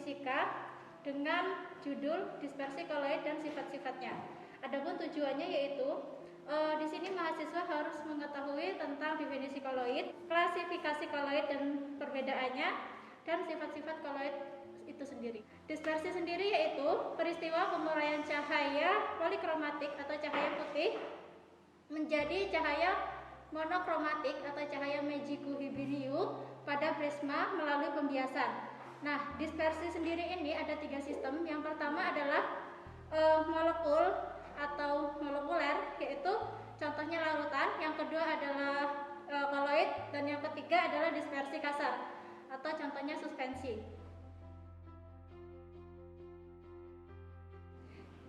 Biofisika dengan judul dispersi koloid dan sifat-sifatnya. Adapun tujuannya yaitu di sini mahasiswa harus mengetahui tentang definisi koloid, klasifikasi koloid dan perbedaannya, dan sifat-sifat koloid itu sendiri. Dispersi sendiri yaitu peristiwa pemuraian cahaya polikromatik atau cahaya putih menjadi cahaya monokromatik atau cahaya Meiji-Kuhibiniu pada prisma melalui pembiasan. Nah, dispersi sendiri ini ada 3 sistem. Yang pertama adalah molekul atau molekuler, yaitu contohnya larutan. Yang kedua adalah koloid, dan yang ketiga adalah dispersi kasar atau contohnya suspensi.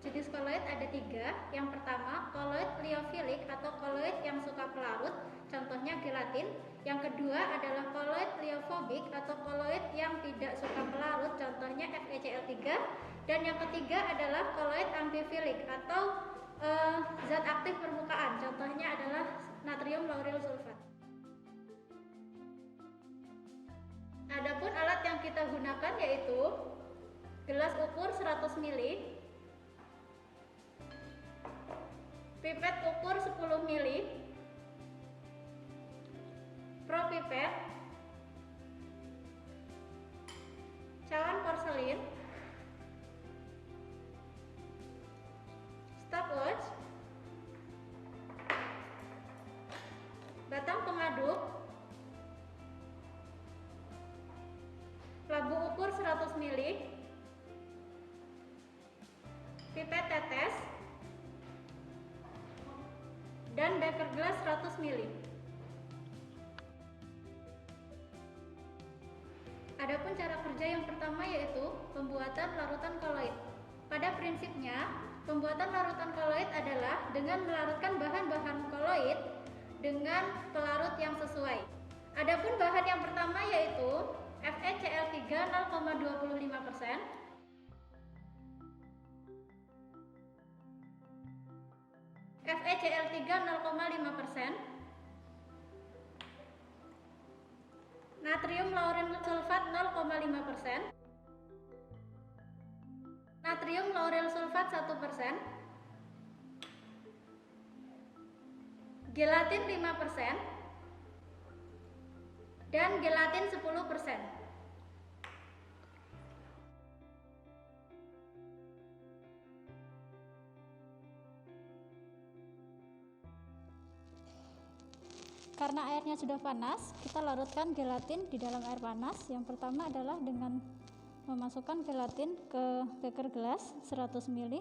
Jenis koloid ada 3. Yang pertama, koloid liofilik atau koloid yang suka pelarut, contohnya gelatin. Yang kedua adalah koloid liofobik atau koloid yang tidak suka pelarut, contohnya FeCl3. Dan yang ketiga adalah koloid amfifilik atau zat aktif permukaan, contohnya adalah natrium lauryl sulfat. Adapun alat yang kita gunakan yaitu gelas ukur 100 ml, pipet ukur 10 ml, propipet, cawan porselin, stopwatch, batang pengaduk, labu ukur 100 ml, pipet tetes, dan beker gelas 100 ml. Adapun cara kerja yang pertama yaitu pembuatan larutan koloid. Pada prinsipnya, pembuatan larutan koloid adalah dengan melarutkan bahan-bahan koloid dengan pelarut yang sesuai. Adapun bahan yang pertama yaitu FeCl3 0,25%, FeCl3 0,5%, natrium lauryl sulfat 0,5%, natrium lauryl sulfat 1%, gelatin 5%, dan gelatin 10%. Karena airnya sudah panas, kita larutkan gelatin di dalam air panas. Yang pertama adalah dengan memasukkan gelatin ke beker gelas 100 ml.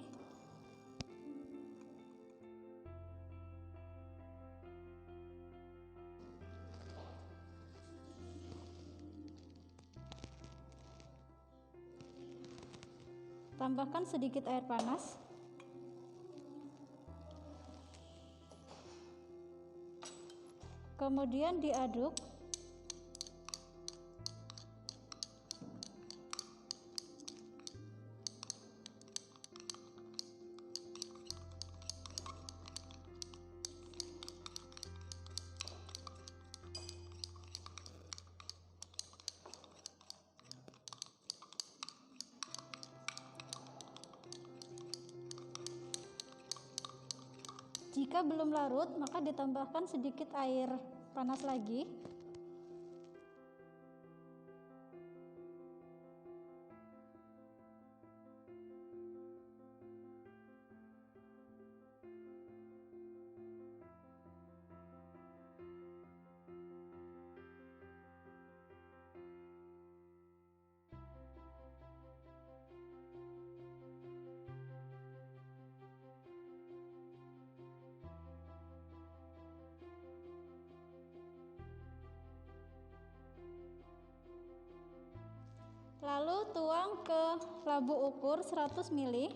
Tambahkan sedikit air panas. Kemudian diaduk. Jika belum larut, maka ditambahkan sedikit air panas lagi. Lalu tuang ke labu ukur 100 ml.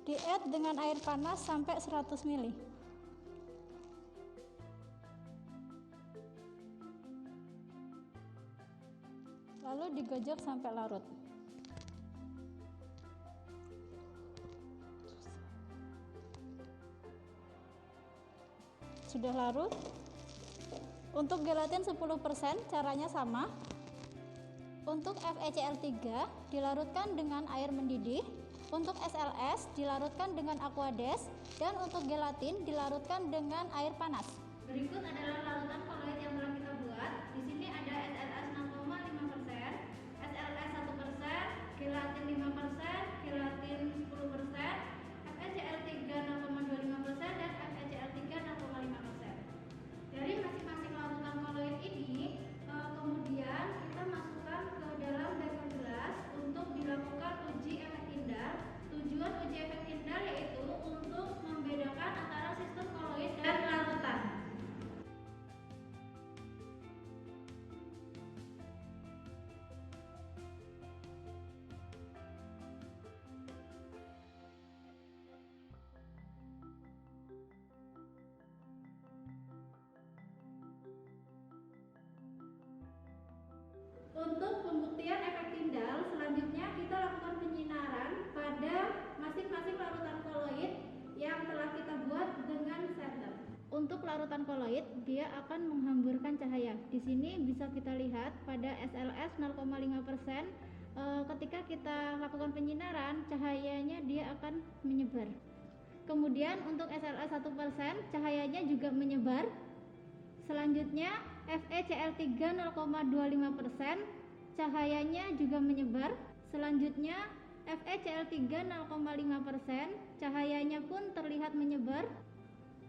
Di-add dengan air panas sampai 100 ml. lalu digojok sampai larut. Sudah larut. Untuk gelatin 10% caranya sama. Untuk FeCl3 dilarutkan dengan air mendidih. Untuk SLS dilarutkan dengan Aquades, dan untuk gelatin dilarutkan dengan air panas. Berikut adalah larutan koloid yang telah kita buat. Di sini ada SLS 0,5%, SLS 1%, gelatin 5%, gelatin 10%, FeCl3 0,25% dan FeCl3 0,5%. Dari masing-masing larutan koloid ini, kemudian kita masukkan ke dalam beker gelas untuk dilakukan uji efek Tyndall. Tujuan uji efek Tyndall yaitu untuk membedakan antara sistem koloid dan larutan. Untuk pembuktian efek Tyndall, selanjutnya kita lakukan penyinaran pada masing-masing larutan koloid yang telah kita buat dengan senter. Untuk larutan koloid, dia akan menghamburkan cahaya. Di sini bisa kita lihat pada SLS 0,5%, ketika kita lakukan penyinaran, cahayanya dia akan menyebar. Kemudian untuk SLS 1%, cahayanya juga menyebar. Selanjutnya FeCl3 0,25%, cahayanya juga menyebar. Selanjutnya FeCl3 0,5%, cahayanya pun terlihat menyebar.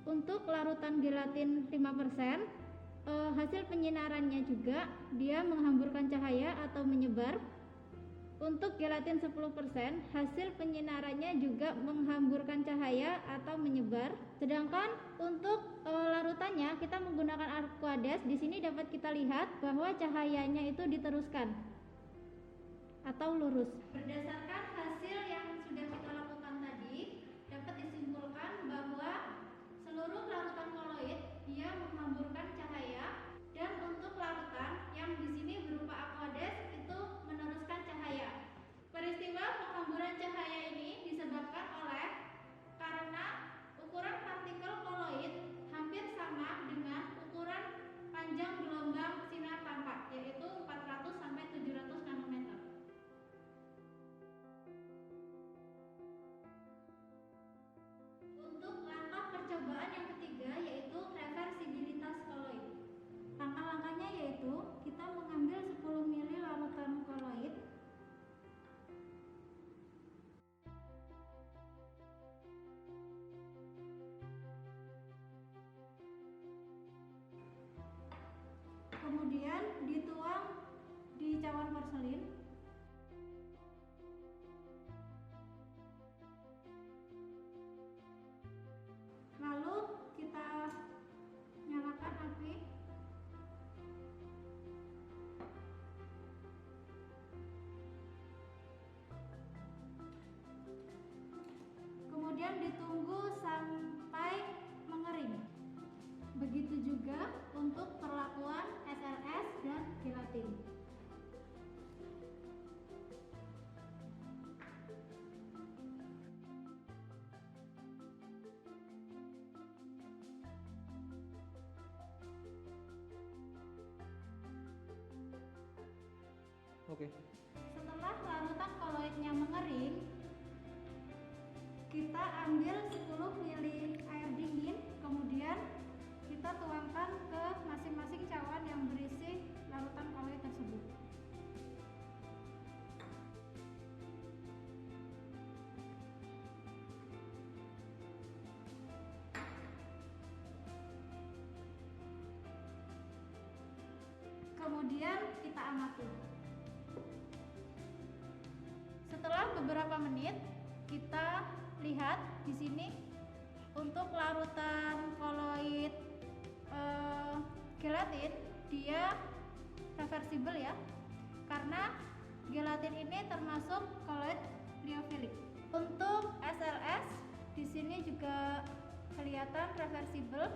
Untuk larutan gelatin 5%, hasil penyinarannya juga dia menghamburkan cahaya atau menyebar. Untuk gelatin 10%, hasil penyinarannya juga menghamburkan cahaya atau menyebar. Sedangkan untuk larutannya kita menggunakan Aquades. Di sini dapat kita lihat bahwa cahayanya itu diteruskan atau lurus. Berdasarkan hasil yang sudah kita lakukan tadi, dapat disimpulkan bahwa seluruh larutan koloid dia menghamburkan cahaya, dan untuk larutan yang di sini berupa Aquades itu meneruskan cahaya. Peristiwa penghamburan cahaya ini disebabkan oleh karena ukuran partikel koloid hampir sama dengan ukuran panjang gelombang sinar tampak, yaitu 400 sampai 700 nanometer. Untuk langkah percobaan yang ketiga yaitu reversibilitas koloid. Langkah-langkahnya yaitu kita mengambil 10 ml larutan koloid, kemudian dituang di cawan porselin. Lalu kita nyalakan api. Kemudian ditunggu sampai mengering. Begitu juga untuk perlakuan SLS dan gelatin. Oke. Setelah larutan koloidnya mengering, kita ambil 10 ml air dingin, kemudian kita tuangkan ke masing-masing cawan yang berisi larutan koloid tersebut. Kemudian kita amati. Setelah beberapa menit, kita lihat di sini untuk larutan koloid gelatin dia reversible ya, karena gelatin ini termasuk koloid liofilik. Untuk SLS di sini juga kelihatan reversible.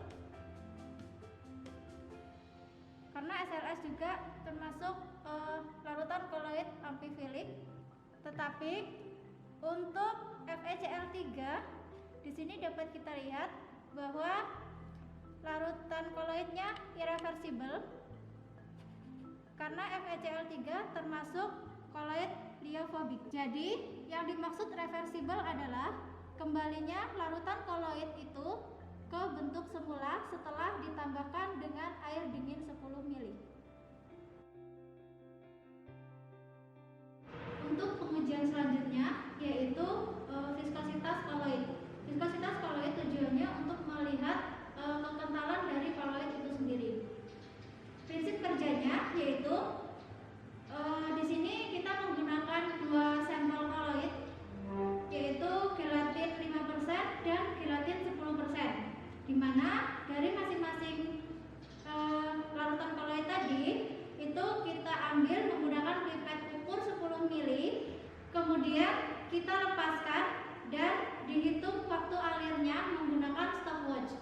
karena SLS juga termasuk larutan koloid amfifilik. Tetapi untuk FeCl3 di sini dapat kita lihat bahwa larutan koloidnya irreversibel karena FeCl3 termasuk koloid liofobik. Jadi yang dimaksud reversibel adalah kembalinya larutan koloid itu ke bentuk semula setelah ditambahkan dengan air dingin 10 ml. Untuk pengujian selanjutnya yaitu viskositas koloid. Viskositas koloid tujuannya untuk melihat kekentalan dari koloid itu sendiri. Prinsip kerjanya yaitu di sini kita menggunakan dua sampel koloid, yaitu gelatin 5% dan gelatin 10%, di mana dari masing-masing larutan koloid tadi itu kita ambil menggunakan pipet ukur 10 ml, kemudian kita lepaskan dan dihitung waktu alirnya menggunakan stopwatch.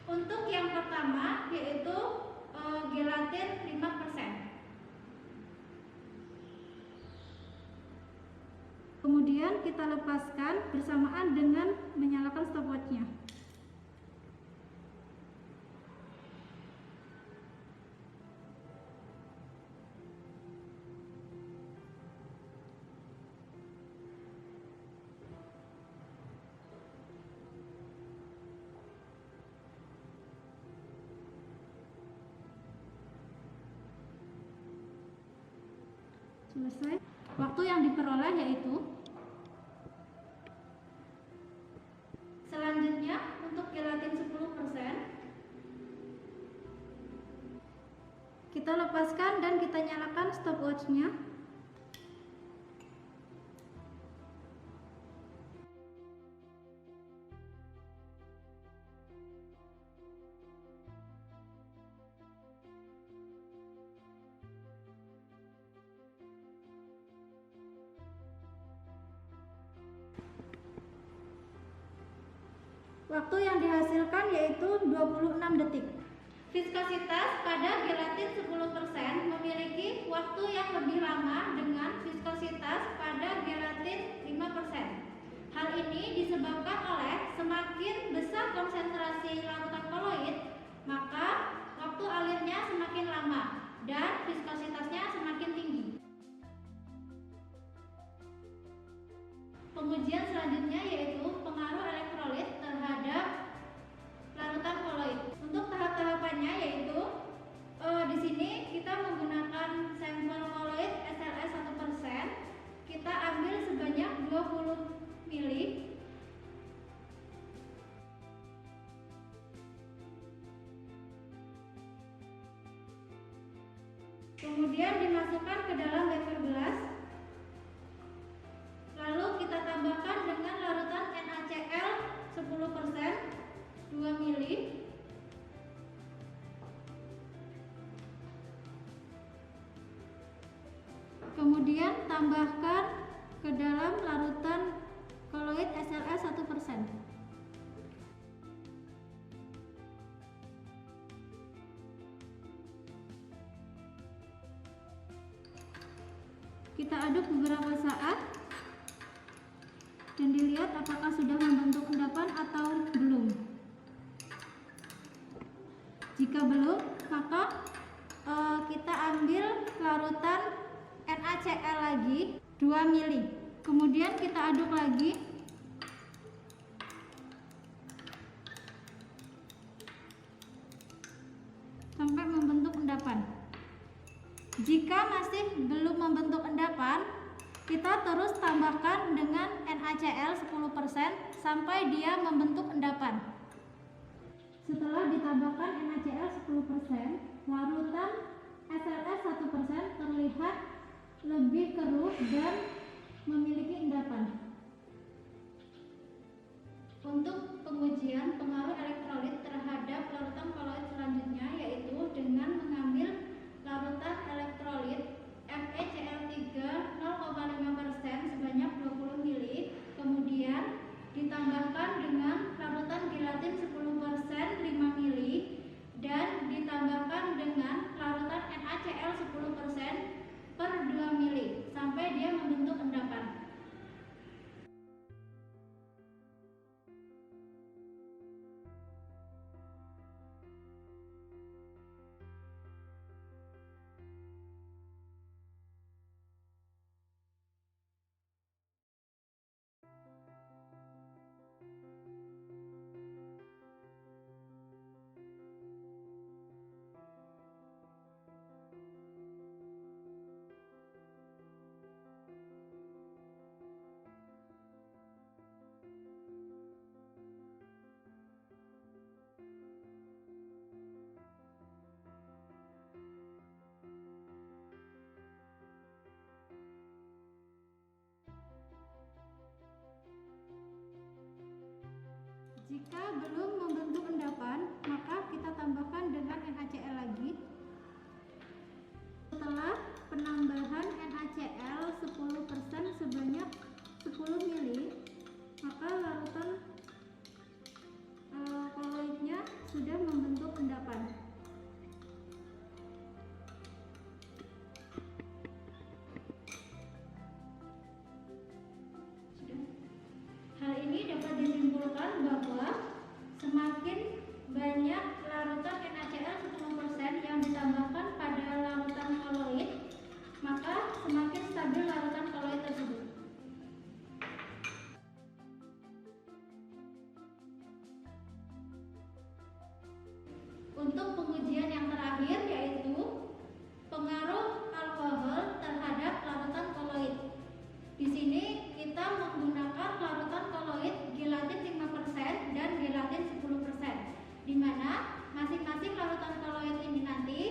Untuk yang pertama yaitu gelatin 5%. Kemudian kita lepaskan bersamaan dengan menyalakan stopwatch-nya. Selesai. Waktu yang diperoleh yaitu selanjutnya untuk gelatin 10% kita lepaskan dan kita nyalakan stopwatch-nya. Waktu yang dihasilkan yaitu 26 detik. Viskositas pada gelatin 10% memiliki waktu yang lebih lama dengan viskositas pada gelatin 5%. Hal ini disebabkan oleh semakin besar konsentrasi larutan koloid, maka waktu alirnya semakin lama dan viskositasnya semakin tinggi. Pengujian selanjutnya yaitu pengaruh elektrolit terhadap larutan koloid. Untuk tahap-tahapannya yaitu di sini kita menggunakan sampel koloid SLS 1%. Kita ambil sebanyak 20 ml. Kemudian dimasukkan ke dalam beker gelas. Lalu kita tambahkan dengan larutan NaCl 10%, 2 ml. Kemudian tambahkan ke dalam larutan koloid SLS 1%. Kita aduk beberapa saat dan dilihat apakah sudah membentuk endapan atau belum. Jika belum, maka kita ambil larutan NaCl lagi 2 ml. Kemudian kita aduk lagi. Sampai membentuk endapan. Jika masih belum membentuk endapan, kita terus tambahkan dengan NaCl 10% sampai dia membentuk endapan. Setelah ditambahkan NaCl 10%, larutan SLS 1% terlihat lebih keruh dan memiliki endapan. Untuk pengujian pengaruh elektrolit terhadap larutan koloid selanjutnya yaitu dengan mengambil larutan elektrolit FeCl3 0,5% sebanyak 20 ml, kemudian ditambahkan dengan larutan gelatin 10% 5 ml dan ditambahkan dengan belum membentuk endapan, maka kita tambahkan dengan NaCl lagi. Setelah penambahan NaCl 10% sebanyak 10 ml, maka larutan koloidnya sudah membentuk endapan. Hal ini dapat disimpulkan bahwa semakin banyak larutan NaCl 10% yang ditambahkan pada larutan koloid, maka semakin stabil larutan koloid tersebut. Untuk pengujian yang terakhir yaitu pengaruh alkohol terhadap larutan koloid. Di sini kita menggunakan larutan koloid gelatin 5% dan gelatin 10%, di mana masing-masing larutan koloid ini nanti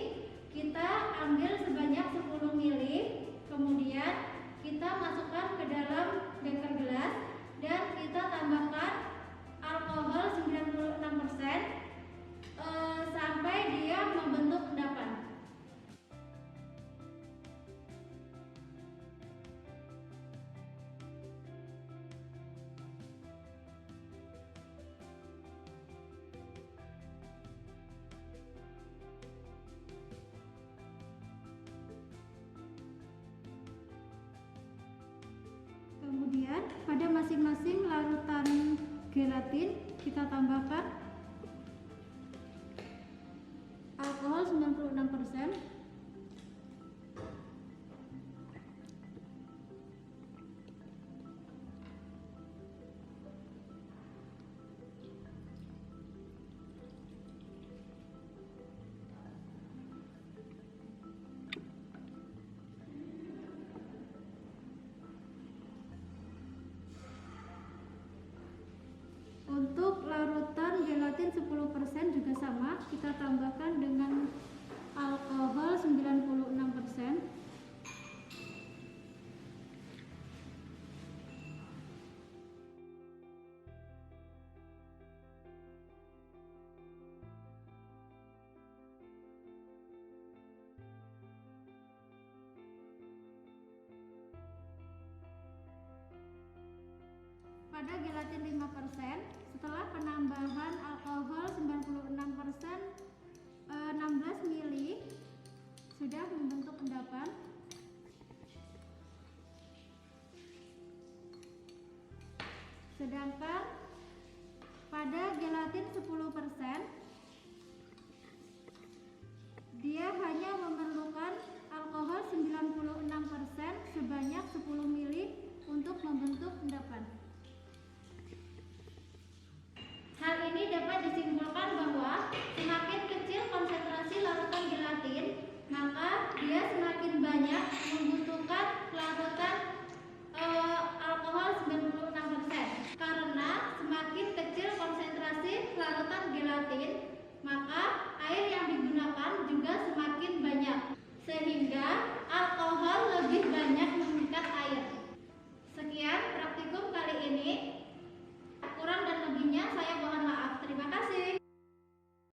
kita ambil sebanyak 10 ml, kemudian kita masukkan ke dalam beker gelas dan kita tambahkan alkohol 96% sampai dia membentuk endapan. Kemudian pada masing-masing larutan gelatin kita tambahkan alkohol 96%. Untuk larutan gelatin 10% juga sama, kita tambahkan dengan alkohol 96%. Pada gelatin 5%, setelah penambahan alkohol 96%, 16 ml sudah membentuk endapan. Sedangkan pada gelatin 10%, dia hanya memerlukan alkohol 96% sebanyak 10 ml untuk membentuk